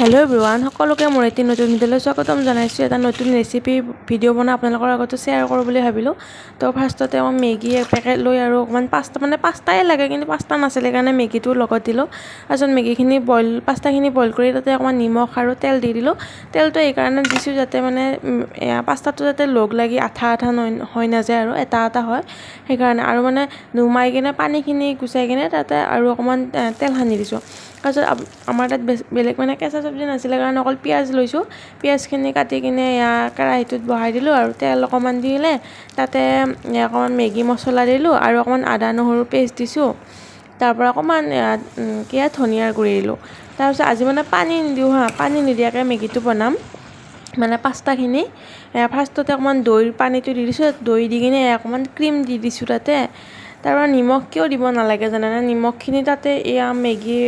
Hello' everyone, সকলোকে মোৰ এটি নতুন ভিডিঅ'লৈ স্বাগতম জনাইছোঁ। এটা নতুন ৰেচিপি ভিডিঅ' বনাই আপোনালোকৰ আগত শ্বেয়াৰ কৰোঁ বুলি ভাবিলোঁ। তো ফাৰ্ষ্টতে মই মেগী এক পেকেট লৈ আৰু অকণমান পাস্তাই লাগে, কিন্তু পাস্তা নাছিলে কাৰণে মেগীটো লগত দিলোঁ। তাৰপিছত মেগীখিনি পাস্তাখিনি বইল কৰি তাতে অকণমান নিমখ আৰু তেল দি দিলোঁ। তেলটো এইকাৰণে দিছোঁ যাতে মানে পাস্তাটো যাতে লগ লাগি আঠা হৈ নাযায় আৰু এটা হয়, সেইকাৰণে। আৰু মানে নুমাই কিনে পানীখিনি গুচাই কিনে তাতে আৰু অকণমান তেল সানি দিছোঁ। তাৰপিছত আমাৰ তাত বেলেগ মানে কেঁচা চব্জি নাছিলে কাৰণে অকল পিঁয়াজ লৈছোঁ। পিঁয়াজখিনি কাটি কিনে কেৰাহীটোত বহাই দিলোঁ আৰু তেল অকণমান দিলে তাতে অকণমান মেগী মছলা দিলোঁ আৰু অকণমান আদা নহৰু পেষ্ট দিছোঁ। তাৰপৰা অকণমান ধনিয়াৰ গুড়ি দিলোঁ। তাৰপিছত আজি মানে পানী নিদিওঁ পানী নিদিয়াকৈ মেগীটো বনাম। মানে পাস্তাখিনি ফাৰ্ষ্টতে অকণমান দৈৰ পানীটো দি দিছোঁ, দৈ দি কিনে অকণমান ক্ৰীম দি দিছোঁ তাতে। তাৰপৰা নিমখ কিয় দিব নালাগে জানানে, নিমখখিনি তাতে মেগী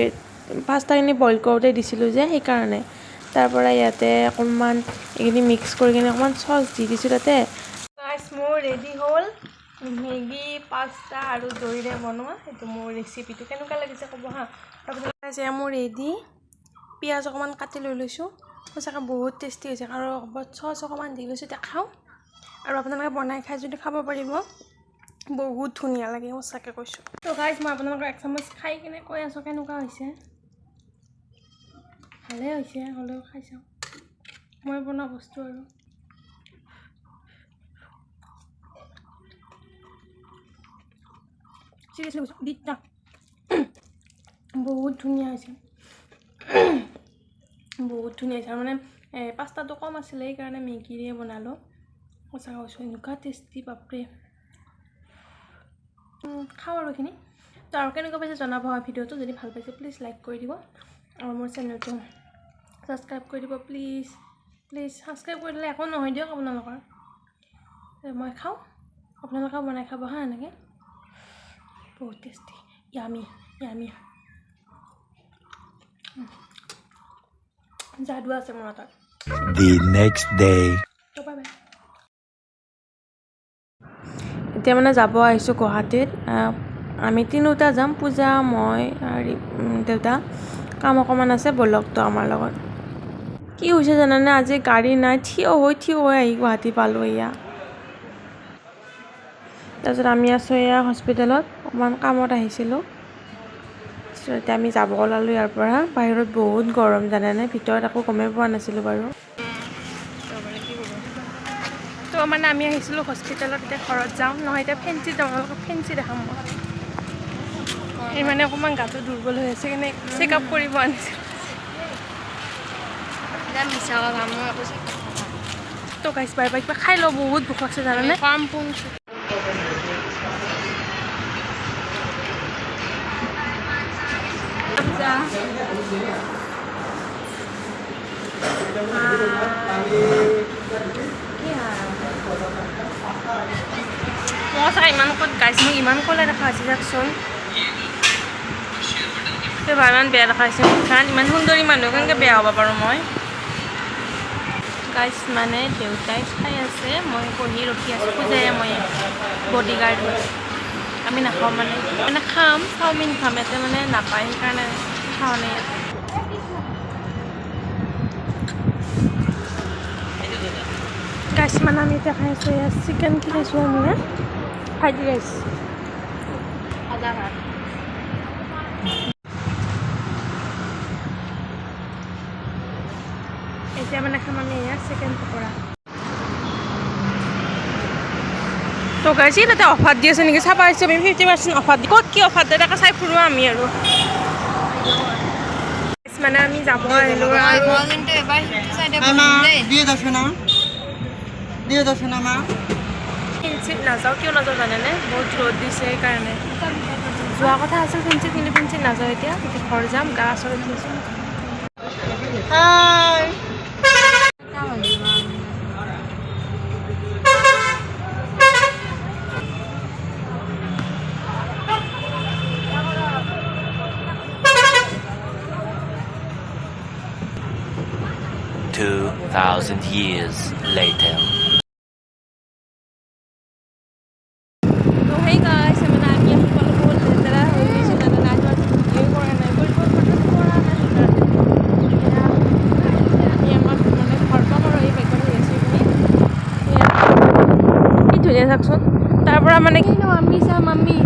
পাস্তাখিনি বইল কৰোঁতে দিছিলোঁ যে, সেইকাৰণে। তাৰপৰা ইয়াতে অকণমান এইখিনি মিক্স কৰি কিনে অকণমান চচ দি দিছোঁ তাতে। মোৰ ৰেডি হ'ল মেগী, পাস্তা আৰু দৈৰে বনোৱা সেইটো মোৰ ৰেচিপিটো। কেনেকুৱা লাগিছে ক'ব হা। তাৰপিছত মোৰ ৰেডি। পিঁয়াজ অকণমান কাটি লৈ লৈছোঁ। সঁচাকৈ বহুত টেষ্টি হৈছে আৰু চচ অকণমান দি লৈছোঁ। এতিয়া খাওঁ আৰু আপোনালোকে বনাই খাই যদি খাব পাৰিব, বহুত ধুনীয়া লাগে, সঁচাকৈ কৈছোঁ। তো গাইজ, মই আপোনালোকক এক চামুচ খাই কিনে কৈ আছোঁ কেনেকুৱা হৈছে। ভালেই হৈছে, হ'লেও খাই চাওঁ। মই বনোৱা বস্তু আৰু বহুত ধুনীয়া হৈছে, বহুত ধুনীয়া হৈছে। আৰু মানে পাস্তাটো কম আছিলে, সেইকাৰণে মেগীৰে বনালোঁ। সঁচাকৈ কৈছোঁ, এনেকুৱা টেষ্টি, বাপৰে। খাওঁ আৰু এইখিনি। তো আৰু কেনেকুৱা পাইছে জনাব ভিডিঅ'টো। যদি ভাল পাইছে প্লিজ লাইক কৰি দিব আৰু মোৰ চেনেলটো ছাবস্ক্ৰাইব কৰি দিব প্লিজ। ছাবস্ক্ৰাইব কৰি দিলে একো নহয় দিয়ক আপোনালোকৰ। মই খাওঁ, আপোনালোকেও বনাই খাব হা এনেকৈ। বহুত টেষ্টি, য়ামি। যাদু আছে মোৰ হাতত। The next day. এতিয়া মানে যাব আহিছোঁ গুৱাহাটীত। আমি তিনিওটা যাম, পূজা, মই আৰু দেউতা। কাম অকণমান আছে, ব'লক তো আমাৰ লগত। কি হৈছে জানানে, আজি গাড়ী নাই, থিয় হৈ আহি গুৱাহাটী পালোঁ এয়া। তাৰপিছত আমি আছোঁ এয়া হস্পিটেলত, অকণমান কামত আহিছিলোঁ। এতিয়া আমি যাব ওলালোঁ ইয়াৰ পৰা। বাহিৰত বহুত গৰম জানেনে, ভিতৰত একো গমেই পোৱা নাছিলোঁ বাৰু। তো মানে আমি আহিছিলোঁ হস্পিটেলত, এতিয়া ঘৰত যাওঁ, নহয় এতিয়া ফেঞ্চি যাওঁ। ফেঞ্চি দেখাম মই। এই মানে অকণমান গাটো দুৰ্বল হৈ আছে, কিনে চেকআপ কৰিব আনিছিলোঁ। তো গাইছ, বাই কিবা খাই লওঁ, বহুত ভোক লাগছে জানানে। মই চাই ইমান ক'ত গাইছ, মোক ইমান ক'লে দেখা হৈছে চাওকচোন। ইমান বেয়া দেখা হৈছে মুখখন। ইমান সুন্দৰী মানুহ কেনেকৈ বেয়া হ'ব পাৰোঁ মই। গাইছ মানে দেউতাই খাই আছে, মই বহি ৰখি আছোঁ। পূজায়ে মই বডিগাৰ্ড হয়। আমি নাখাওঁ মানে খাম, চাওমিন খাম। ইয়াতে মানে নাপায়, সেইকাৰণে খাওঁ নাই ইয়াতে। গাইছ মানে আমি এতিয়া খাই আছোঁ এয়া চিকেন। কি খাইছোঁ আমি ফ্ৰাইড ৰাইচ, আদা ভাত। এতিয়া মানে খাম আমি এয়া চিকেন পকৰা। তো গাইছ, তাতে অফাৰ দি আছে নেকি চাবা আহিছোঁ আমি। 50% অফাৰ দি, ক'ত কি অফাৰ দিয়ে তাকে চাই ফুৰোঁ আমি আৰু। মানে আমি যাব আহিলোঁ আৰু ফেঞ্চিত নাযাওঁ। কিয় নাযাওঁ জানেনে, বহুত ৰ'দ দিছে সেইকাৰণে। যোৱা কথা আছিল ফেঞ্চিত, কিন্তু ফেঞ্চিত নাযাওঁ এতিয়া ঘৰ যাম। গা চৰ ধুইছোঁ। 2,000 years later. তো সেই গাইছ, মানে আমি আহি পালোঁ। বহুত লেতেৰা হৈ গৈছে জানানে, আজি ভিডিঅ' কৰা নাই, দিয়ে চাওকচোন তাৰ পৰা মানে মাম্মি চা মাম্মি